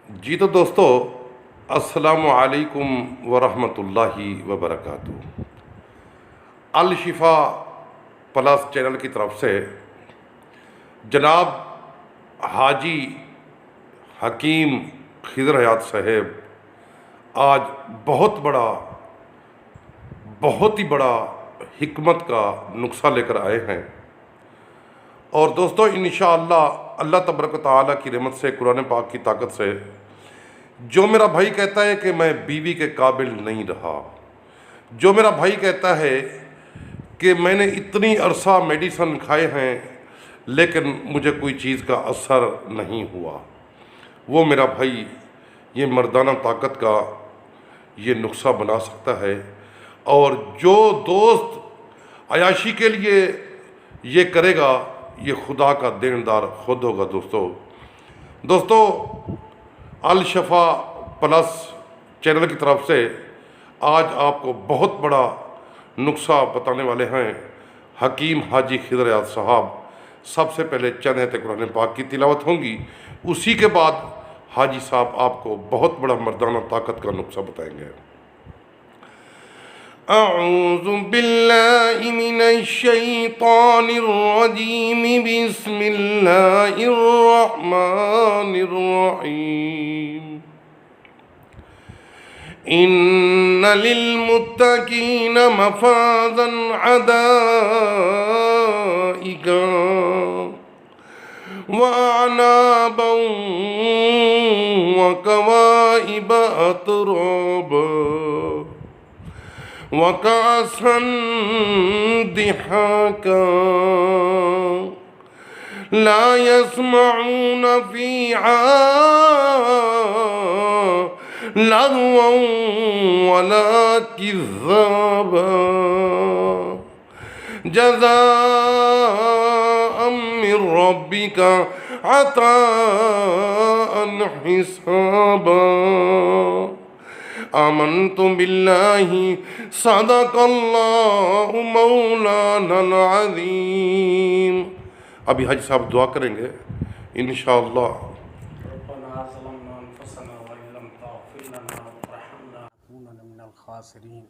جی تو دوستو، السلام علیکم ورحمۃ اللہ وبرکاتہ۔ الشفا پلس چینل کی طرف سے جناب حاجی حکیم خضر حیات صاحب آج بہت ہی بڑا حکمت کا نسخہ لے کر آئے ہیں۔ اور دوستو انشاءاللہ اللہ تبارک و تعالیٰ کی رحمت سے، قرآن پاک کی طاقت سے، جو میرا بھائی کہتا ہے کہ میں بیوی کے قابل نہیں رہا، جو میرا بھائی کہتا ہے کہ میں نے اتنی عرصہ میڈیسن کھائے ہیں لیکن مجھے کوئی چیز کا اثر نہیں ہوا، وہ میرا بھائی یہ مردانہ طاقت کا یہ نسخہ بنا سکتا ہے۔ اور جو دوست عیاشی کے لیے یہ کرے گا، یہ خدا کا دیندار خود ہوگا۔ دوستو الشفا پلس چینل کی طرف سے آج آپ کو بہت بڑا نسخہ بتانے والے ہیں حکیم حاجی خضر حیات صاحب۔ سب سے پہلے چند آیتیں قرآن پاک کی تلاوت ہوں گی، اسی کے بعد حاجی صاحب آپ کو بہت بڑا مردانہ طاقت کا نسخہ بتائیں گے۔ اعوذ باللہ من الشیطان الرجیم، بسم اللہ الرحمن الرحیم۔ ان للمتقین مفازا حدائقا وأعنابا وكواعب أترابا وكأسا دحاقا لا يسمعون فيها لغوا ولا كذابا جزاء من ربك عطاء حسابا آمنت بالله صدق اللہ مولانا العظیم۔ ابھی حاجی صاحب دعا کریں گے انشاءاللہ۔ ربنا ظلمنا انفسنا وان لم تغفر لنا وترحمنا لنكونن من الخاسرين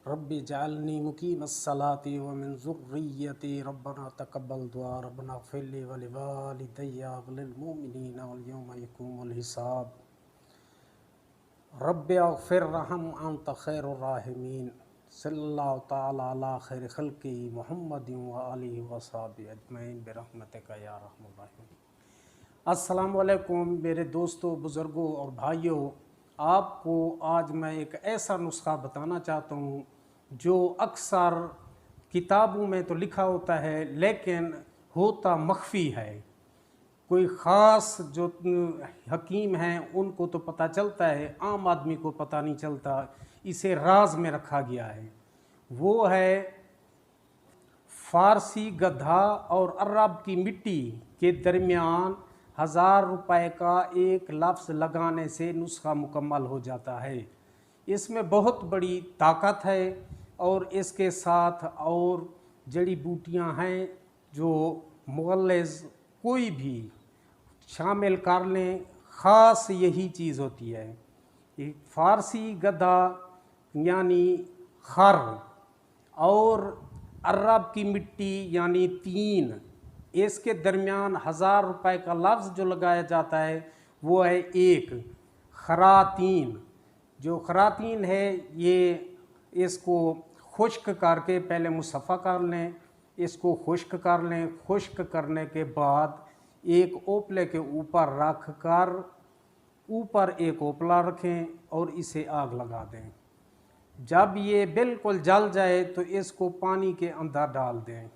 رب اجعلني مقيم الصلاة ومن ذريتي ربنا تقبل دعاء ربنا اغفر لي ولوالدي وللمؤمنين واليوم يقوم الحساب رب اغفر رحم انت خیر الراحمین صلی اللہ تعالی علی خیر خلقی محمد وآلہ وصحبہ اجمعین برحمتک یا ارحم الراحمین۔ السلام علیکم میرے دوستوں، بزرگوں اور بھائیوں، آپ کو آج میں ایک ایسا نسخہ بتانا چاہتا ہوں جو اکثر کتابوں میں تو لکھا ہوتا ہے لیکن ہوتا مخفی ہے۔ کوئی خاص جو حکیم ہیں ان کو تو پتہ چلتا ہے، عام آدمی کو پتہ نہیں چلتا، اسے راز میں رکھا گیا ہے۔ وہ ہے فارسی گدھا اور عرب کی مٹی کے درمیان 1000 روپے کا ایک لفظ لگانے سے نسخہ مکمل ہو جاتا ہے۔ اس میں بہت بڑی طاقت ہے اور اس کے ساتھ اور جڑی بوٹیاں ہیں جو مغلظ کوئی بھی شامل کر لیں، خاص یہی چیز ہوتی ہے۔ فارسی گدھا یعنی خر اور عرب کی مٹی یعنی تین، اس کے درمیان 1000 روپے کا لفظ جو لگایا جاتا ہے وہ ہے ایک خراتین۔ جو خراتین ہے یہ اس کو خشک کر کے پہلے مصفحہ کر لیں، اس کو خشک کر لیں، خشک کرنے کے بعد ایک اوپلے کے اوپر رکھ کر اوپر ایک اوپلا رکھیں اور اسے آگ لگا دیں۔ جب یہ بالکل جل جائے تو اس کو پانی کے اندر ڈال دیں،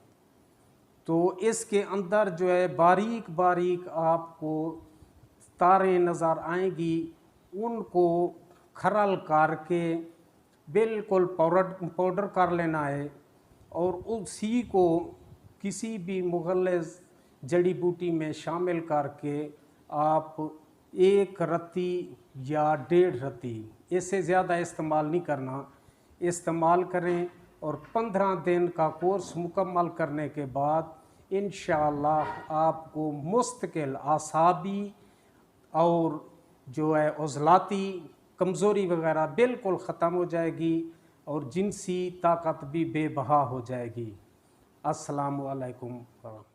تو اس کے اندر جو ہے باریک باریک آپ کو تاریں نظر آئیں گی، ان کو کھرل کر کے بالکل پاؤڈر کر لینا ہے اور اسی کو کسی بھی مغلظ جڑی بوٹی میں شامل کر کے آپ 1 رتی یا 1.5 رتی، اس سے زیادہ استعمال نہیں کرنا، استعمال کریں اور 15 دن کا کورس مکمل کرنے کے بعد انشاءاللہ آپ کو مستقل اعصابی اور جو ہے عضلاتی کمزوری وغیرہ بالکل ختم ہو جائے گی اور جنسی طاقت بھی بے بہا ہو جائے گی۔ السلام علیکم ورحمۃ اللہ۔